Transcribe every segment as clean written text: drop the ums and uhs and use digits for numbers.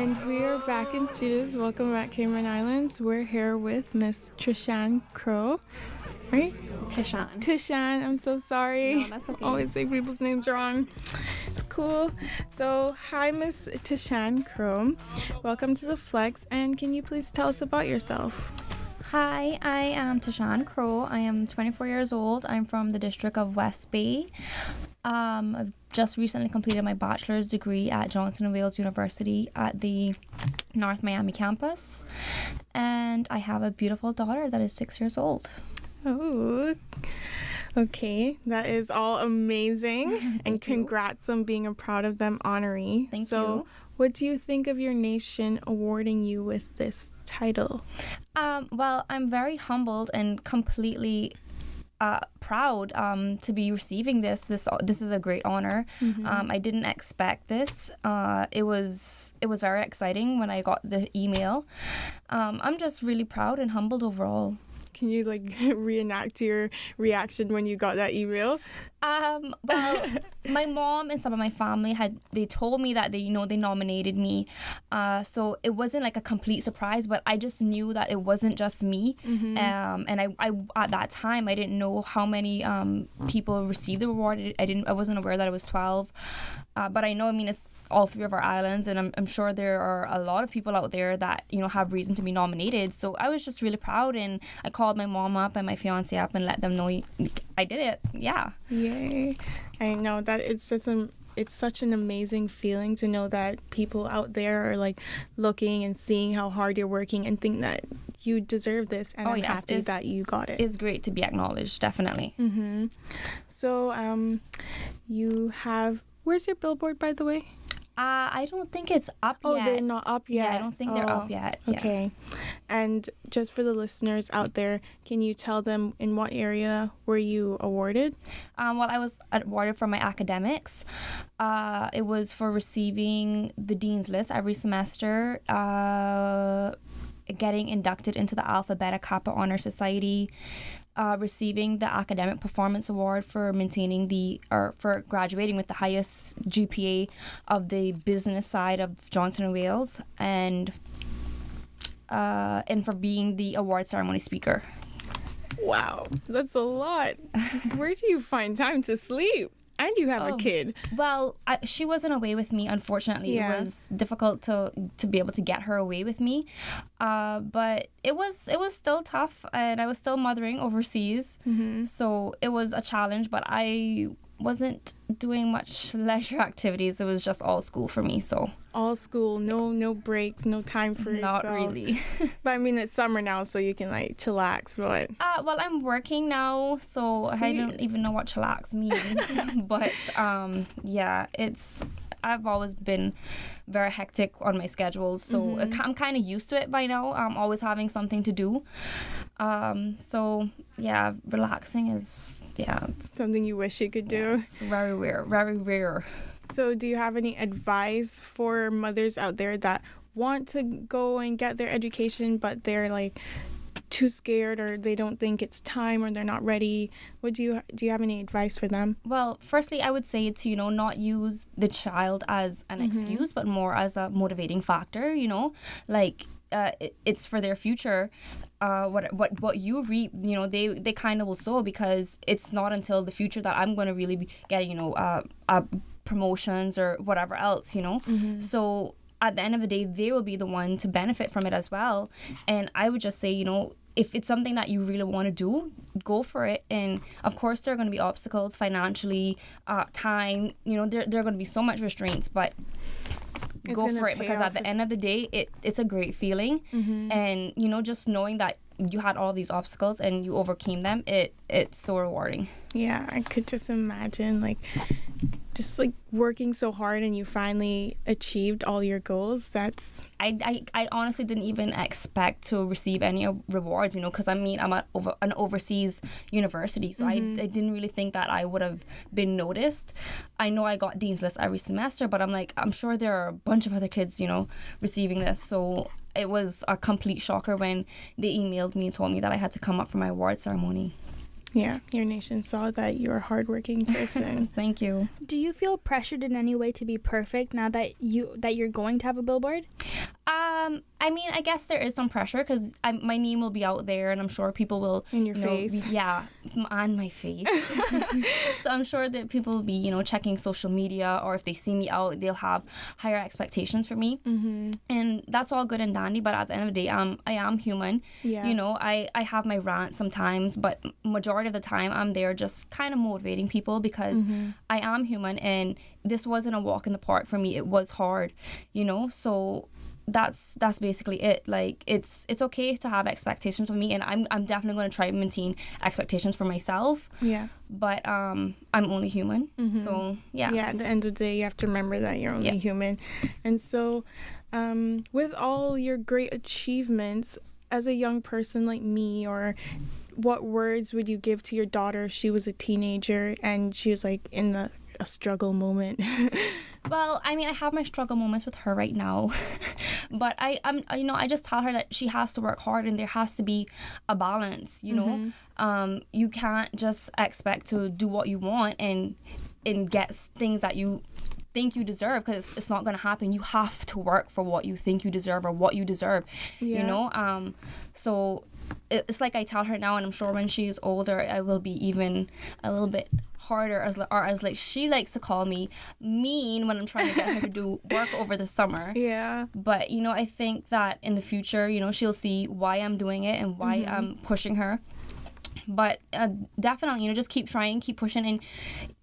And we are back in studios. Welcome back, Cayman Islands. We're here with Miss Tishan Crowe, right? Tishan. I'm so sorry. No, that's okay. Always say people's names wrong. It's cool. So, hi, Miss Tishan Crowe. Welcome to the Flex. And can you please tell us about yourself? Hi, I am Tishan Crowe. I am 24 years old. I'm from the district of West Bay. I've just recently completed my bachelor's degree at Johnson & Wales University at the North Miami campus. And I have a beautiful daughter that is 6 years old. Oh, okay. That is all amazing. And congrats on being a proud of them honoree. Thank so, you. what do you think of your nation awarding you with this title? Well, I'm very humbled and completely proud to be receiving this. This is a great honor. I didn't expect this. It was very exciting when I got the email. I'm just really proud and humbled overall. Can you reenact your reaction when you got that email? Well, my mom and some of my family they told me that they nominated me. So it wasn't like a complete surprise, but I just knew that it wasn't just me. And I at that time I didn't know how many people received the award. I wasn't aware that it was 12. But I know, it's all three of our islands, and I'm sure there are a lot of people out there that have reason to be nominated. So I was just really proud, and I called my mom up and my fiance up and let them know I did it. Yeah. Yay! I know that it's such an amazing feeling to know that people out there are looking and seeing how hard you're working and think that you deserve this, and I'm happy that you got it. It's great to be acknowledged, definitely. So you have, where's your billboard, by the way? I don't think it's up yet. Oh, they're not up yet. Yeah, I don't think they're up yet. Yeah. Okay. And just for the listeners out there, can you tell them in what area were you awarded? Well, I was awarded for my academics. It was for receiving the Dean's List every semester, getting inducted into the Alpha Beta Kappa Honor Society, receiving the Academic Performance Award for for graduating with the highest GPA of the business side of Johnson & Wales, and for being the award ceremony speaker. Wow, that's a lot. Where do you find time to sleep? And you have a kid. Well, she wasn't away with me, unfortunately. Yeah. It was difficult to be able to get her away with me. But it was still tough, and I was still mothering overseas. So it was a challenge, but I wasn't doing much leisure activities. It was just all school for me. So all school, no breaks, no time for yourself. Not really. But it's summer now, so you can chillax. But well, I'm working now, so I don't even know what chillax means. But yeah, I've always been very hectic on my schedules, so I'm kind of used to it by now. I'm always having something to do. So yeah, relaxing is it's something you wish you could do. It's very rare, very rare. So do you have any advice for mothers out there that want to go and get their education, but they're too scared, or they don't think it's time, or they're not ready? Do you have any advice for them? Well, firstly, I would say to not use the child as an excuse, but more as a motivating factor. It's for their future. What you reap, they kind of will sow, because it's not until the future that I'm going to really be getting promotions or whatever else. So at the end of the day, they will be the one to benefit from it as well. And I would just say, if it's something that you really want to do, go for it. And of course, there are going to be obstacles financially, time. There are going to be so much restraints, but go for it, because at the end of the day, it's a great feeling. And just knowing that you had all these obstacles and you overcame them, it's so rewarding. Yeah, I could just imagine just working so hard and you finally achieved all your goals. That's I honestly didn't even expect to receive any rewards, because I'm at an overseas university, so I didn't really think that I would have been noticed. I know I got Dean's List every semester, but I'm sure there are a bunch of other kids receiving this. So it was a complete shocker when they emailed me and told me that I had to come up for my award ceremony. Yeah, your nation saw that you're a hardworking person. Thank you. Do you feel pressured in any way to be perfect now that you're going to have a billboard? I mean, I guess there is some pressure because my name will be out there, and I'm sure people will In your face. Yeah, on my face. So I'm sure that people will be, checking social media, or if they see me out, they'll have higher expectations for me. Mm-hmm. And that's all good and dandy, but at the end of the day, I am human. Yeah. I have my rants sometimes, but majority of the time, I'm there just kind of motivating people because I am human, and this wasn't a walk in the park for me. It was hard, so that's basically it. Like, it's okay to have expectations for me, and I'm definitely going to try to maintain expectations for myself. Yeah. But I'm only human. So yeah. Yeah, at the end of the day, you have to remember that you're only human. And so with all your great achievements as a young person like me, or what words would you give to your daughter if she was a teenager and she was like in a struggle moment? Well, I mean, I have my struggle moments with her right now, but I just tell her that she has to work hard, and there has to be a balance. You can't just expect to do what you want and get things that you think you deserve, because it's not going to happen. You have to work for what you think you deserve, or what you deserve. So it's like I tell her now, and I'm sure when she's older, I will be even a little bit harder, as like she likes to call me, mean, when I'm trying to get her to do work over the summer. Yeah. But I think that in the future, she'll see why I'm doing it and why I'm pushing her. But definitely, just keep trying, keep pushing. And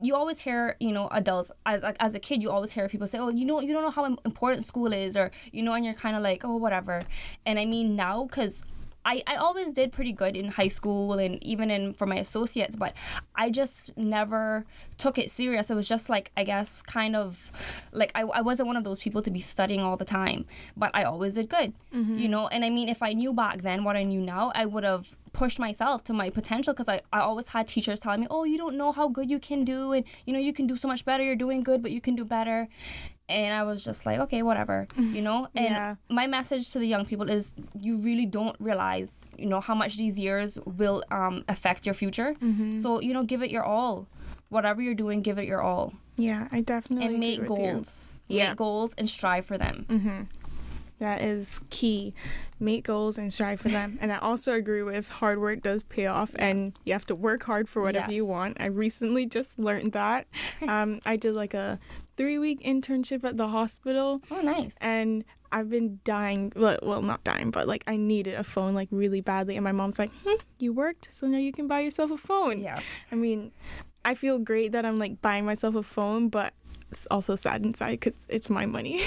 you always hear, adults, as a kid, you always hear people say, oh, you don't know how important school is, or and you're kind of like, oh, whatever. And I mean, now, because I always did pretty good in high school and even for my associates, but I just never took it serious. It was just like, I guess, kind of like I wasn't one of those people to be studying all the time, but I always did good, and I mean, if I knew back then what I knew now, I would have pushed myself to my potential, because I always had teachers telling me, oh, you don't know how good you can do, and you can do so much better, you're doing good, but you can do better. And I was just like, okay, whatever, And my message to the young people is, you really don't realize, how much these years will affect your future. So, give it your all. Whatever you're doing, give it your all. Yeah, I definitely And make agree with goals. you. Yeah. Make goals and strive for them. That is key. Make goals and strive for them. And I also agree with hard work does pay off, and you have to work hard for whatever you want. I recently just learned that. I did like a 3-week internship at the hospital. Oh, nice. And I've been dying, well, not dying, but like I needed a phone like really badly. And my mom's like, you worked, so now you can buy yourself a phone. Yes. I mean, I feel great that I'm like buying myself a phone, but it's also sad inside because it's my money.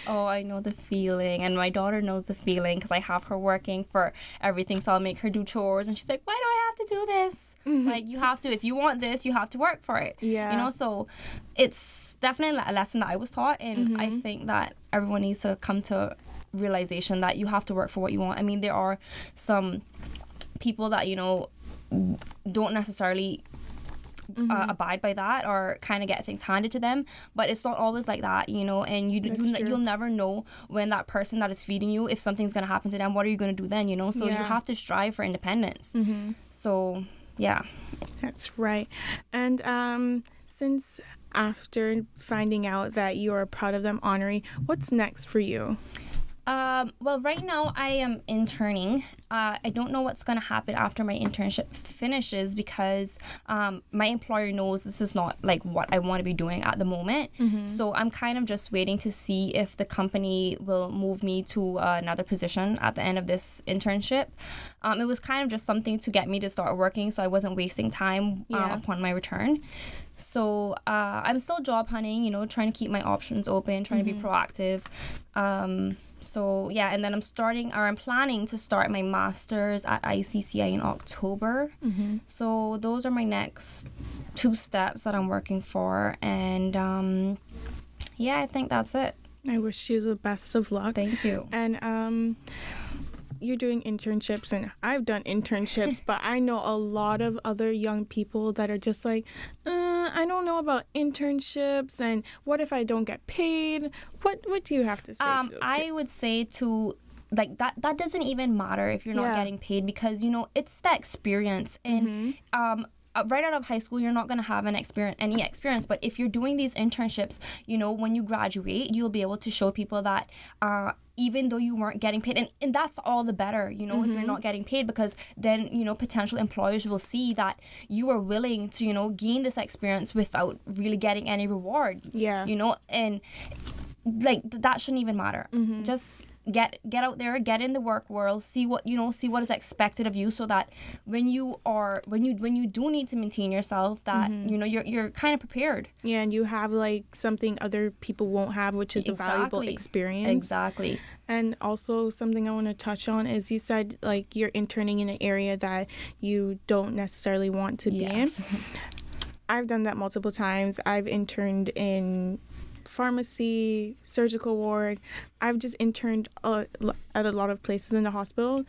Oh, I know the feeling, and my daughter knows the feeling, because I have her working for everything, so I'll make her do chores, and she's like, why do I have to do this? Like, you have to, if you want this, you have to work for it. Yeah. So it's definitely a lesson that I was taught, and I think that everyone needs to come to realization that you have to work for what you want. I mean, there are some people that, don't necessarily abide by that, or kind of get things handed to them, but it's not always like that, and you'll never know when that person that is feeding you, if something's going to happen to them, what are you going to do then, so you have to strive for independence. So yeah, that's right. And since after finding out that you are proud of them, Honoree, what's next for you? Well, right now I am interning. I don't know what's going to happen after my internship finishes, because my employer knows this is not like what I want to be doing at the moment. So I'm kind of just waiting to see if the company will move me to another position at the end of this internship. It was kind of just something to get me to start working, so I wasn't wasting time upon my return. So I'm still job hunting, trying to keep my options open, trying to be proactive. So yeah, and then I'm planning to start my master's at ICCI in October. So those are my next 2 steps that I'm working for, and yeah, I think that's it. I wish you the best of luck. Thank you. And you're doing internships, and I've done internships, but I know a lot of other young people that are just like, I don't know about internships, and what if I don't get paid? What do you have to say to those kids? I would say to like that doesn't even matter if you're not getting paid, because you know it's the experience. And right out of high school, you're not going to have any experience, but if you're doing these internships, you know, when you graduate, you'll be able to show people that even though you weren't getting paid, and that's all the better, you know, if you're not getting paid, because then, you know, potential employers will see that you are willing to, you know, gain this experience without really getting any reward. You know, and like that shouldn't even matter. Just get out there, get in the work world, see what is expected of you, so that when you do need to maintain yourself, that you know you're kind of prepared. And you have like something other people won't have, which is a valuable experience. And also something I want to touch on is, you said like you're interning in an area that you don't necessarily want to be in. I've done that multiple times. I've interned in pharmacy, surgical ward. I've just interned at a lot of places in the hospital.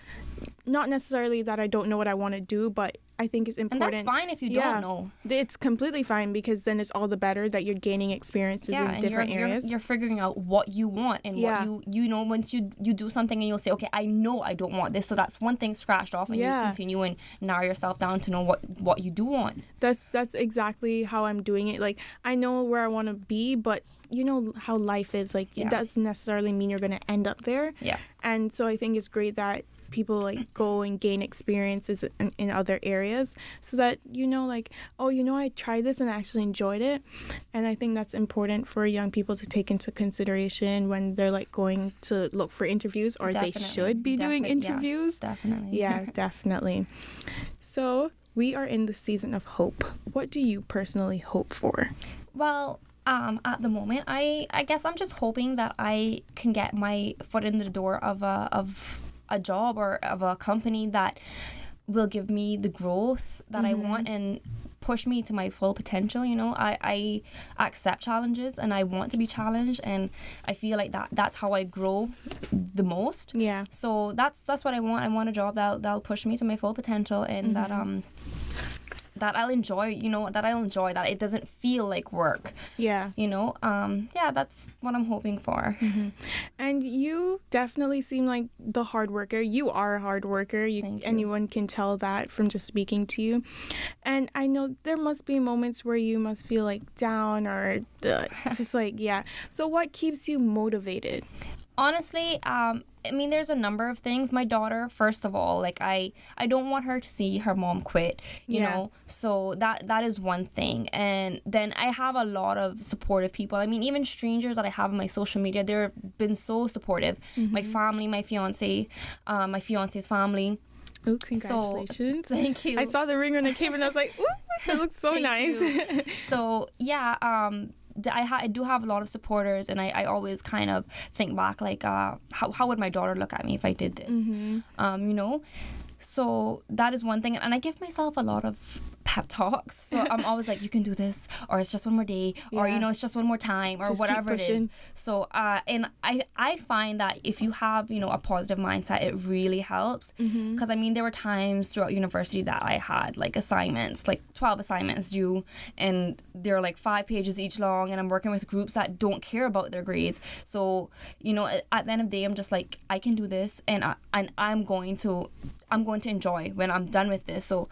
Not necessarily that I don't know what I want to do, but I think it's important. And that's fine if you don't know. It's completely fine, because then it's all the better that you're gaining experiences in different areas. You're figuring out what you want, and what you know, once you do something and you'll say, okay, I know I don't want this, so that's one thing scratched off, and you continue and narrow yourself down to know what you do want. That's exactly how I'm doing it. Like, I know where I want to be, but you know how life is. Like, it doesn't necessarily mean you're going to end up there. And so I think it's great that people like go and gain experiences in other areas, so that you know, like, oh, you know, I tried this and I actually enjoyed it. And I think that's important for young people to take into consideration when they're like going to look for interviews, or they should be doing interviews. Definitely. So we are in the season of hope. What do you personally hope for? Well, at the moment, I guess I'm just hoping that I can get my foot in the door of a job or of a company that will give me the growth that I want and push me to my full potential. You know, I accept challenges and I want to be challenged, and I feel like that's how I grow the most. So that's what I want. I want a job that'll push me to my full potential, and that I'll enjoy, you know, that it doesn't feel like work. You know, that's what I'm hoping for. And you definitely seem like the hard worker. You are a hard worker. Anyone can tell that from just speaking to you. And I know there must be moments where you must feel like down, or just like, So what keeps you motivated? Honestly, I mean, there's a number of things. My daughter, first of all, like I don't want her to see her mom quit, you know, so that is one thing. And then I have a lot of supportive people. I mean, even strangers that I have on my social media, they've been so supportive. My family, my fiance, my fiance's family. Oh, congratulations. So, thank you. I saw the ring when it came and I was like, ooh, it looks so nice. So, I do have a lot of supporters, and I always kind of think back, like, how would my daughter look at me if I did this? You know? So that is one thing. And I give myself a lot of pep talks. So I'm always like, you can do this, or it's just one more day, or, you know, it's just one more time, or just whatever it is. So, and I find that if you have, you know, a positive mindset, it really helps. Because, I mean, there were times throughout university that I had, like, assignments, like 12 assignments due, and they're like 5 pages each long, and I'm working with groups that don't care about their grades. So, you know, at the end of the day, I'm just like, I can do this, and I'm going to enjoy when I'm done with this. So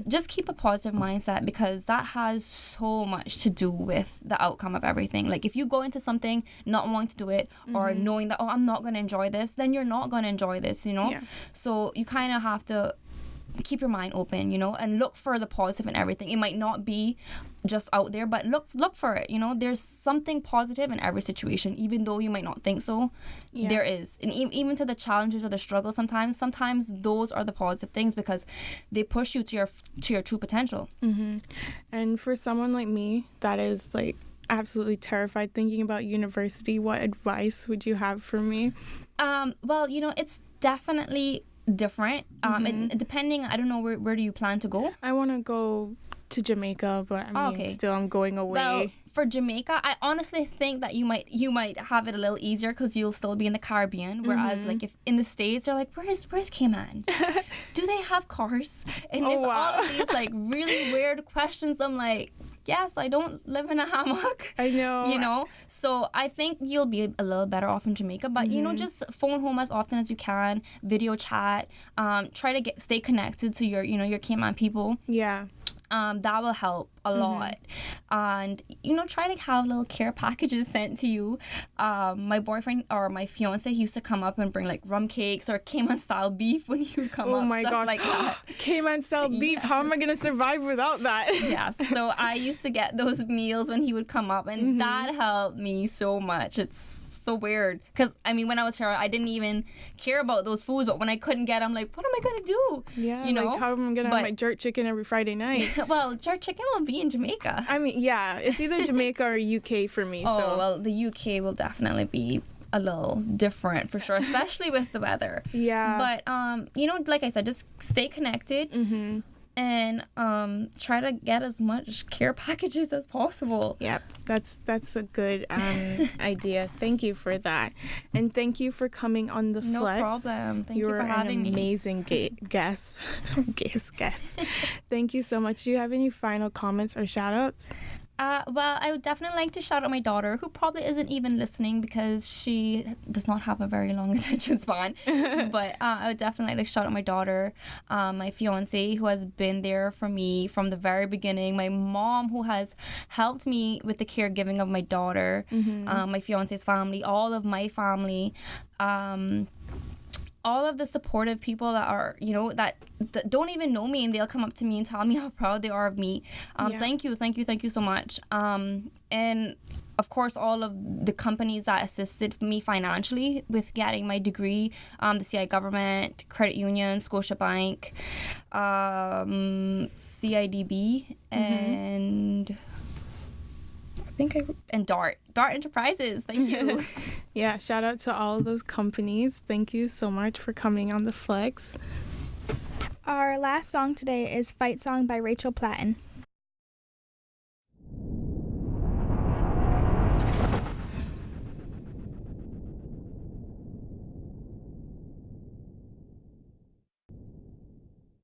just keep a positive mindset, because that has so much to do with the outcome of everything. Like, if you go into something not wanting to do it, or knowing that, oh, I'm not going to enjoy this, then you're not going to enjoy this, you know? So you kind of have to keep your mind open, you know, and look for the positive in everything. It might not be just out there, but look for it, you know. There's something positive in every situation, even though you might not think so. There is. And even to the challenges or the struggles, sometimes those are the positive things, because they push you to your true potential. And for someone like me that is like absolutely terrified thinking about university, what advice would you have for me? Well, you know, it's definitely different. And depending, I don't know, where do you plan to go? I want to go to Jamaica, but I mean, still I'm going away. Well, for Jamaica, I honestly think that you might have it a little easier, because you'll still be in the Caribbean. Whereas, like, if in the States, they're like, where's Cayman? Do they have cars? And there's all of these like really weird questions. I'm like, yes, I don't live in a hammock. I know. You know, so I think you'll be a little better off in Jamaica. But you know, just phone home as often as you can, video chat, try to stay connected to your, you know, your Cayman people. Yeah. That will help a lot. And you know, try to have little care packages sent to you. My boyfriend or my fiance, he used to come up and bring like rum cakes or Cayman style beef when he would come up. Oh my stuff gosh. like that. Cayman style beef. How am I gonna survive without that? Yes, so I used to get those meals when he would come up, and that helped me so much. It's so weird because I mean, when I was here, I didn't even care about those foods, but when I couldn't get, I'm like, what am I gonna do? Yeah, you know, like how am I gonna have my jerk chicken every Friday night? Well, jerk chicken will be in Jamaica. I mean, yeah, it's either Jamaica or UK for me. Oh, so. well, the UK will definitely be a little different for sure, especially with the weather. Yeah. But you know, like I said, just stay connected. And try to get as much care packages as possible. Yep, that's a good idea. Thank you for that, and thank you for coming on the No Flex. problem. Thank you for You're having an me. amazing guest. guest. Thank you so much. Do you have any final comments or shout outs? Well, I would definitely like to shout out my daughter, who probably isn't even listening because she does not have a very long attention span. But I would definitely like to shout out my daughter, my fiance, who has been there for me from the very beginning, my mom, who has helped me with the caregiving of my daughter, my fiance's family, all of my family. All of the supportive people that are, you know, that don't even know me, and they'll come up to me and tell me how proud they are of me. Thank you so much. And of course, all of the companies that assisted me financially with getting my degree, the CI government, credit union, Scotiabank, CIDB, and and Dart Enterprises. Thank you. Yeah, shout out to all of those companies. Thank you so much for coming on the Flex. Our last song today is Fight Song by Rachel Platten.